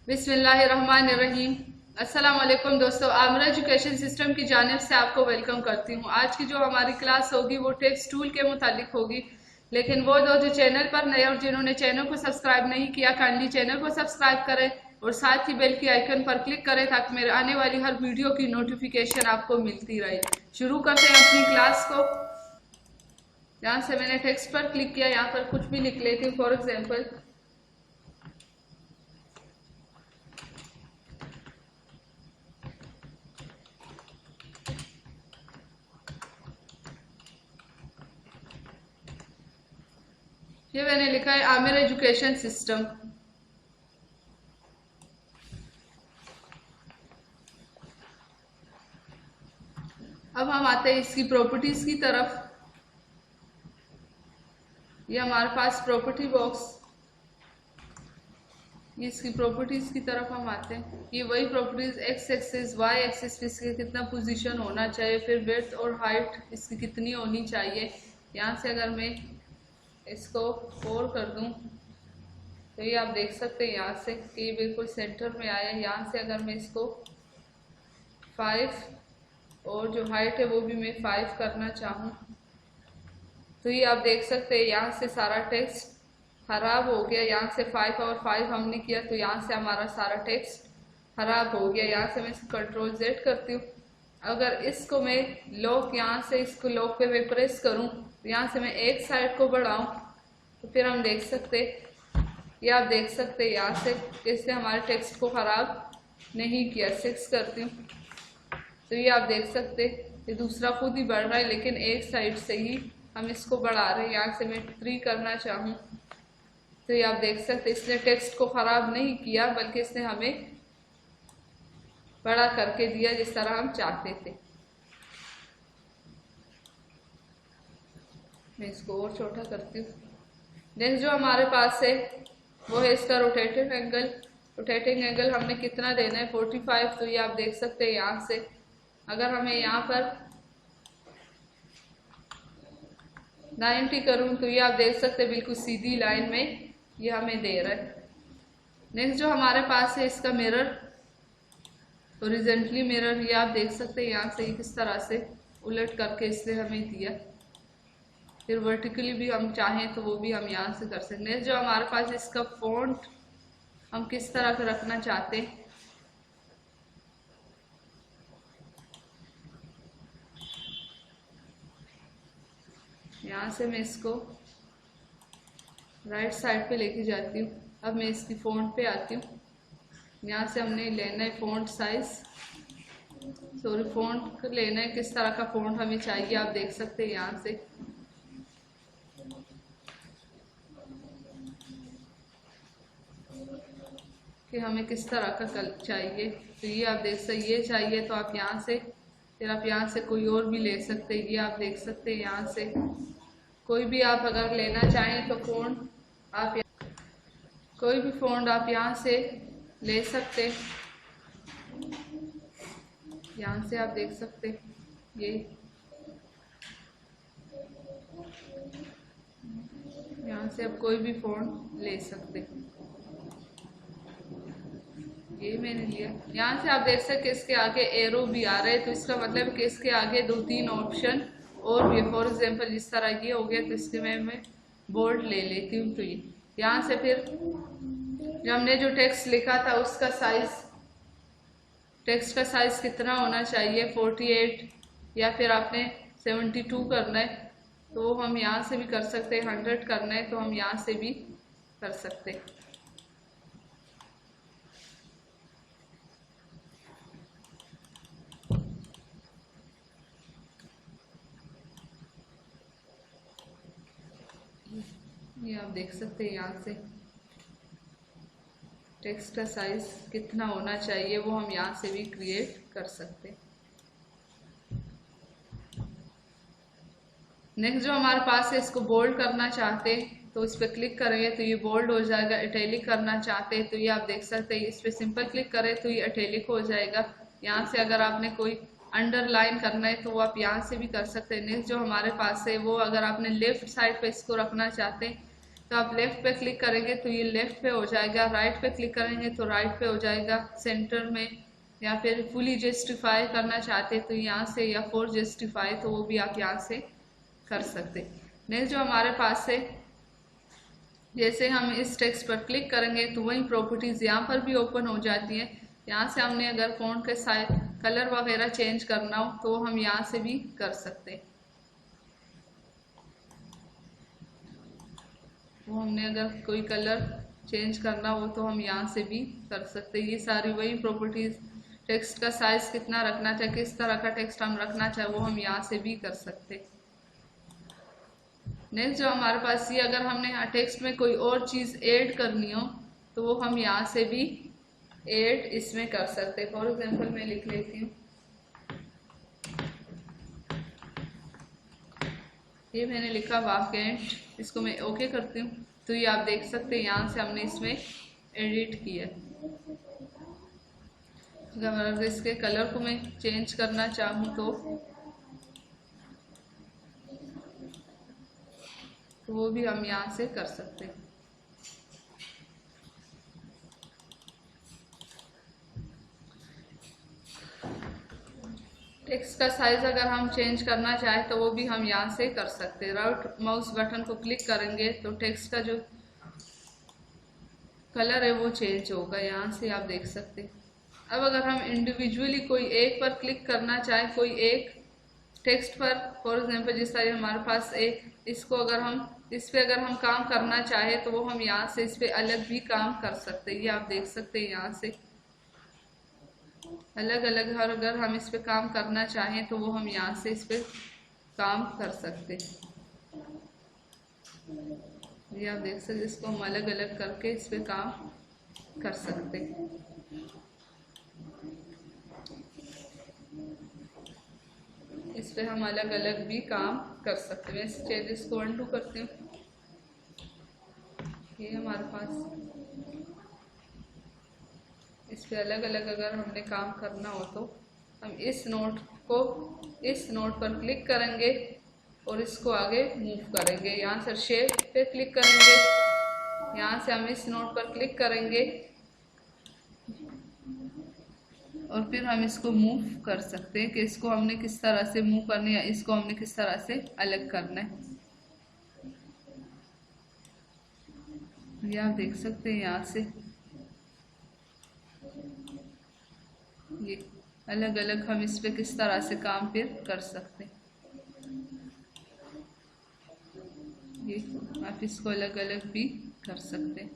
बिस्मिल्लाहिर्रहमानिर्रहीम। अस्सलाम वालेकुम दोस्तों, आमरा एजुकेशन सिस्टम की जानिब से आपको वेलकम करती हूँ। आज की जो हमारी क्लास होगी वो टेक्स्ट टूल के मुतालिक होगी, लेकिन वो दो जो चैनल पर नए और जिन्होंने चैनल को सब्सक्राइब नहीं किया, काइंडली चैनल को सब्सक्राइब करें और साथ ही बेल की आइकन पर क्लिक करें ताकि मेरे आने वाली हर वीडियो की नोटिफिकेशन आपको मिलती रहे। शुरू करते हैं अपनी क्लास को। यहाँ से मैंने टेक्स्ट पर क्लिक किया, यहाँ पर कुछ भी लिख लेती हूँ। फॉर एग्जाम्पल ये मैंने लिखा है आमिर एजुकेशन सिस्टम। अब हम आते हैं इसकी प्रॉपर्टीज की तरफ। ये हमारे पास प्रॉपर्टी बॉक्स, ये इसकी प्रॉपर्टीज की तरफ हम आते हैं। ये वही properties X axis Y axis पे इसके कितना पोजीशन होना चाहिए, फिर विड्थ और हाइट इसकी कितनी होनी चाहिए। यहाँ से अगर मैं इसको 4 कर दूं तो ये आप देख सकते हैं यहाँ से कि ये बिल्कुल सेंटर में आया। यहाँ से अगर मैं इसको 5 और जो हाइट है वो भी मैं 5 करना चाहूँ तो ये आप देख सकते हैं यहाँ से सारा टेक्स्ट खराब हो गया। यहाँ से 5 और 5 हमने किया तो यहाँ से हमारा सारा टेक्स्ट खराब हो गया। यहाँ से मैं इसको Ctrl+Z करती हूँ। अगर इसको मैं लॉक, यहाँ से इसको लॉक पे मैं प्रेस करूँ, यहाँ से मैं एक साइड को बढ़ाऊं तो फिर हम देख सकते, ये आप देख सकते यहाँ से इससे हमारे टेक्स्ट को खराब नहीं किया। 6 करती हूँ तो ये आप देख सकते ये दूसरा खुद ही बढ़ रहा है, लेकिन एक साइड से ही हम इसको बढ़ा रहे हैं। यहाँ से मैं 3 करना चाहूँ तो ये आप देख सकते इसने टेक्स्ट को खराब नहीं किया, बल्कि इसने हमें बड़ा करके दिया जिस तरह हम चाहते थे। मैं इसको और छोटा करती हूँ। नेक्स्ट जो हमारे पास है वो है इसका रोटेटिंग एंगल। रोटेटिंग एंगल हमने कितना देना है 45। तो ये आप देख सकते हैं यहाँ से अगर हमें यहाँ पर 90 करूँ तो ये आप देख सकते हैं बिल्कुल सीधी लाइन में ये हमें दे रहा है। नेक्स्ट जो हमारे पास है इसका मिरर, हॉरिजॉन्टली मिरर, ये आप देख सकते हैं यहाँ से किस तरह से उलट करके इसने हमें दिया। फिर वर्टिकली भी हम चाहें तो वो भी हम यहाँ से कर सकते हैं। जो हमारे पास इसका फॉन्ट हम किस तरह का रखना चाहते हैं, यहाँ से मैं इसको राइट साइड पे लेके जाती हूँ। अब मैं इसकी फॉन्ट पे आती हूँ। यहाँ से हमने लेना है फॉन्ट साइज, सॉरी फॉन्ट लेना है, किस तरह का फॉन्ट हमें चाहिए आप देख सकते हैं यहाँ से। कि हमें किस तरह का चाहिए तो ये आप देख सकते, ये चाहिए तो आप यहाँ से, फिर आप यहाँ से कोई और भी ले सकते हैं। ये आप देख सकते हैं यहाँ से कोई भी आप अगर लेना चाहें तो फ़ॉन्ट आप कोई भी फ़ॉन्ट आप यहाँ से ले सकते। यहाँ से आप देख सकते ये यहाँ से आप कोई भी फ़ॉन्ट ले सकते। ये मैंने लिया। यहाँ से आप देख सकते इसके आगे एरो भी आ रहे हैं तो इसका मतलब कि इसके आगे 2-3 ऑप्शन और भी। फॉर एग्जाम्पल जिस तरह ये हो गया तो इसके मैं बोल्ड ले लेती हूँ। तो ये यहाँ से फिर जो हमने जो टेक्स्ट लिखा था उसका साइज, टेक्स्ट का साइज कितना होना चाहिए 48 या फिर आपने 72 करना है तो हम यहाँ से भी कर सकते हैं। 100 करना है तो हम यहाँ से भी कर सकते हैं। ये आप देख सकते हैं यहाँ से टेक्स्ट का साइज कितना होना चाहिए वो हम यहाँ से भी क्रिएट कर सकते हैं। नेक्स्ट जो हमारे पास है इसको बोल्ड करना चाहते हैं तो इस पर क्लिक करेंगे तो ये बोल्ड हो जाएगा। इटैलिक करना चाहते हैं तो ये आप देख सकते हैं इस पर सिंपल क्लिक करें तो ये इटैलिक हो जाएगा। यहाँ से अगर आपने कोई अंडरलाइन करना है तो वो आप यहाँ से भी कर सकते हैं। नेक्स्ट जो हमारे पास है वो अगर आपने लेफ्ट साइड पे इसको रखना चाहते हैं तो आप लेफ्ट पे क्लिक करेंगे तो ये लेफ्ट पे हो जाएगा, राइट पे क्लिक करेंगे तो राइट पे हो जाएगा, सेंटर में, या फिर फुली जस्टिफाई करना चाहते तो यहाँ से, या फॉर जस्टिफाई तो वो भी आप यहाँ से कर सकते। नेक्स्ट जो हमारे पास है, जैसे हम इस टेक्स्ट पर क्लिक करेंगे तो वही प्रॉपर्टीज यहाँ पर भी ओपन हो जाती है। यहाँ से हमने अगर फॉन्ट के साइज कलर वगैरह चेंज करना हो तो हम यहाँ से भी कर सकते हैं। वो हमने अगर कोई कलर चेंज करना हो तो हम यहाँ से भी कर सकते हैं। ये सारी वही प्रॉपर्टीज, टेक्स्ट का साइज कितना रखना चाहे, किस तरह का टेक्स्ट हम रखना चाहे वो हम यहाँ से भी कर सकते। नेक्स्ट जो हमारे पास ये, अगर हमने टेक्स्ट में कोई और चीज़ ऐड करनी हो तो वो हम यहाँ से भी ऐड इसमें कर सकते। फॉर एग्जांपल मैं लिख लेती हूँ, ये मैंने लिखा वाकेंट, इसको मैं ओके करती हूँ तो ये आप देख सकते हैं यहाँ से हमने इसमें एडिट किया। अगर इसके कलर को मैं चेंज करना चाहूँ तो वो भी हम यहाँ से कर सकते हैं। टेक्स्ट का साइज अगर हम चेंज करना चाहें तो वो भी हम यहाँ से कर सकते हैं। राइट माउस बटन को क्लिक करेंगे तो टेक्स्ट का जो कलर है वो चेंज होगा, यहाँ से आप देख सकते हैं। अब अगर हम इंडिविजुअली कोई एक पर क्लिक करना चाहें, कोई एक टेक्स्ट पर, फॉर एग्जांपल जिस तरह हमारे पास एक, इसको अगर हम इस पे अगर हम काम करना चाहें तो वो हम यहाँ से इस पे अलग भी काम कर सकते हैं। ये आप देख सकते हैं यहाँ से अलग अलग, हर अगर हम इस पे काम करना चाहें तो वो हम यहाँ से इस पे काम कर सकते। ये आप देख सकते, इसको हम अलग अलग करके इस पे काम कर सकते। इस पे हम अलग अलग भी काम कर सकते हैं। मैं इस चेंजेस को अनडू करती हूँ। ये हमारे पास इस पे अलग अलग अगर हमने काम करना हो तो हम इस नोट को, इस नोट पर क्लिक करेंगे और इसको आगे मूव करेंगे। यहाँ से शेप पे क्लिक करेंगे, यहाँ से हम इस नोट पर क्लिक करेंगे और फिर हम इसको मूव कर सकते हैं कि इसको हमने किस तरह से मूव करना है या इसको हमने किस तरह से अलग करना है। ये आप देख सकते हैं यहाँ से ये अलग अलग हम इस पे किस तरह से काम फिर कर सकते हैं। ये आप इसको अलग अलग भी कर सकते हैं।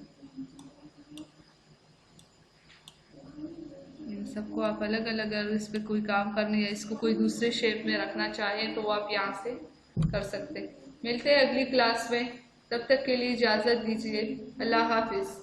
इन सबको आप अलग अलग, अगर इस पे कोई काम करने या इसको कोई दूसरे शेप में रखना चाहें तो वो आप यहाँ से कर सकते हैं। मिलते हैं अगली क्लास में, तब तक के लिए इजाज़त दीजिए। अल्लाह हाफिज़।